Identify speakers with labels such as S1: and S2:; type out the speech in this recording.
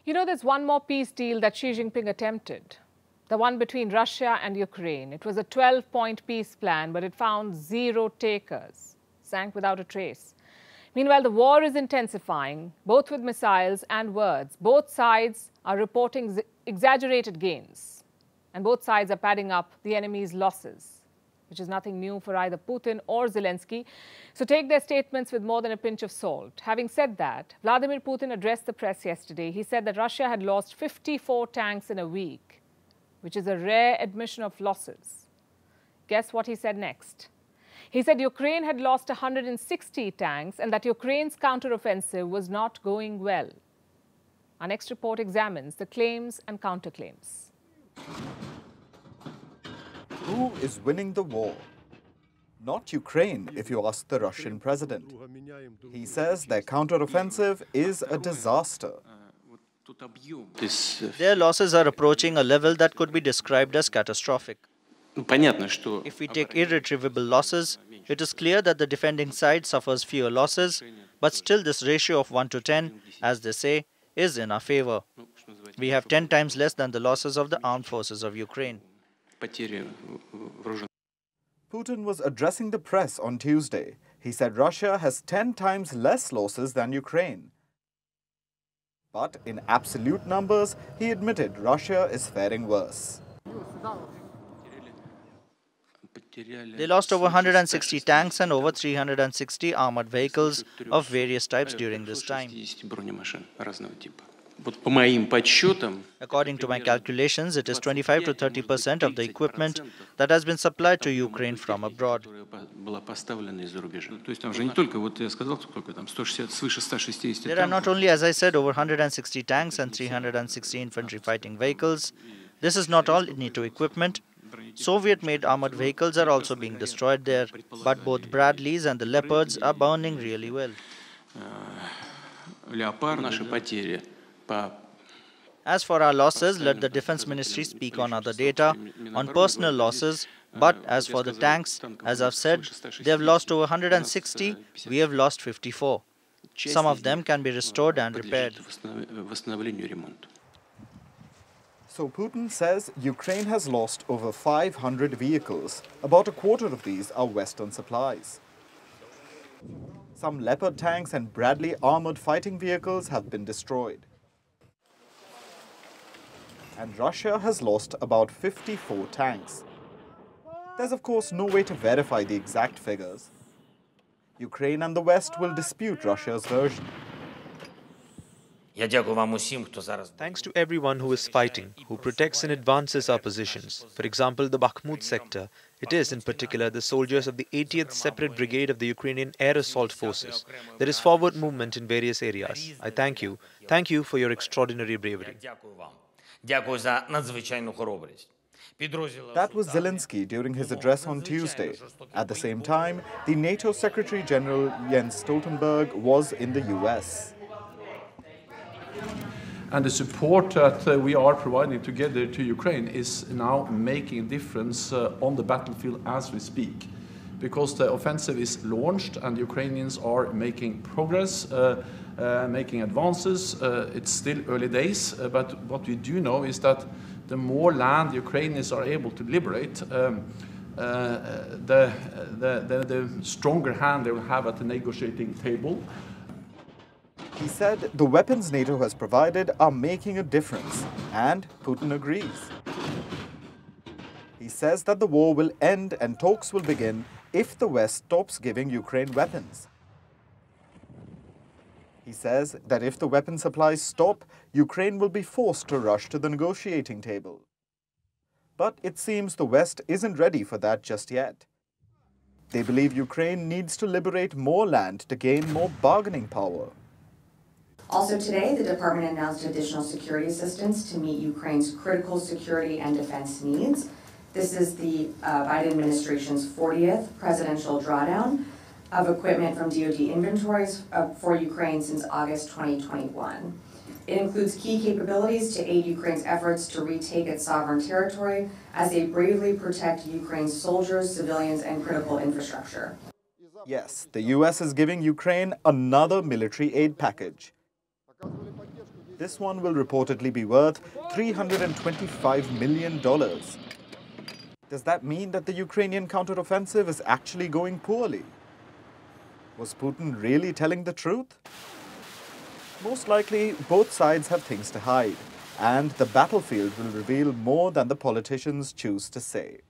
S1: You know, there's one more peace deal that Xi Jinping attempted. The one between Russia and Ukraine. It was a 12-point peace plan, but it found zero takers. Sank without a trace. Meanwhile, the war is intensifying, both with missiles and words. Both sides are reporting exaggerated gains. And both sides are padding up the enemy's losses, which is nothing new for either Putin or Zelensky. So take their statements with more than a pinch of salt. Having said that, Vladimir Putin addressed the press yesterday. He said that Russia had lost 54 tanks in a week, which is a rare admission of losses. Guess what he said next? He said Ukraine had lost 160 tanks and that Ukraine's counteroffensive was not going well. Our next report examines the claims and counterclaims.
S2: Who is winning the war? Not Ukraine, if you ask the Russian president. He says their counteroffensive is a disaster.
S3: Their losses are approaching a level that could be described as catastrophic. If we take irretrievable losses, it is clear that the defending side suffers fewer losses, but still this ratio of 1 to 10, as they say, is in our favor. We have 10 times less than the losses of the armed forces of Ukraine.
S2: Putin was addressing the press on Tuesday. He said Russia has 10 times less losses than Ukraine. But in absolute numbers, he admitted Russia is faring worse.
S3: They lost over 160 tanks and over 360 armored vehicles of various types during this time. According to my calculations, it is 25 to 30% of the equipment that has been supplied to Ukraine from abroad. There are not only, as I said, over 160 tanks and 360 infantry fighting vehicles. This is not all NATO equipment. Soviet-made armored vehicles are also being destroyed there, but both Bradleys and the Leopards are burning really well. As for our losses, let the Defense Ministry speak on other data, on personal losses. But as for the tanks, as I've said, they have lost over 160, we have lost 54. Some of them can be restored and repaired.
S2: So Putin says Ukraine has lost over 500 vehicles. About a quarter of these are Western supplies. Some Leopard tanks and Bradley armored fighting vehicles have been destroyed. And Russia has lost about 54 tanks. There's of course no way to verify the exact figures. Ukraine and the West will dispute Russia's version.
S4: Thanks to everyone who is fighting, who protects and advances our positions. For example, the Bakhmut sector. It is, in particular, the soldiers of the 80th Separate Brigade of the Ukrainian Air Assault Forces. There is forward movement in various areas. I thank you. Thank you for your extraordinary bravery.
S2: That was Zelensky during his address on Tuesday. At the same time, the NATO Secretary General Jens Stoltenberg was in the US.
S5: And the support that we are providing together to Ukraine is now making a difference on the battlefield as we speak. Because the offensive is launched and Ukrainians are making progress, making advances. It's still early days, but what we do know is that the more land Ukrainians are able to liberate, the stronger hand they will have at the negotiating table.
S2: He said the weapons NATO has provided are making a difference, and Putin agrees. He says that the war will end and talks will begin if the West stops giving Ukraine weapons. He says that if the weapon supplies stop, Ukraine will be forced to rush to the negotiating table. But it seems the West isn't ready for that just yet. They believe Ukraine needs to liberate more land to gain more bargaining power.
S6: Also today, the department announced additional security assistance to meet Ukraine's critical security and defense needs. This is the Biden administration's 40th presidential drawdown of equipment from DoD inventories for Ukraine since August 2021. It includes key capabilities to aid Ukraine's efforts to retake its sovereign territory as they bravely protect Ukraine's soldiers, civilians, and critical infrastructure.
S2: Yes, the US is giving Ukraine another military aid package. This one will reportedly be worth $325 million. Does that mean that the Ukrainian counteroffensive is actually going poorly? Was Putin really telling the truth? Most likely, both sides have things to hide, and the battlefield will reveal more than the politicians choose to say.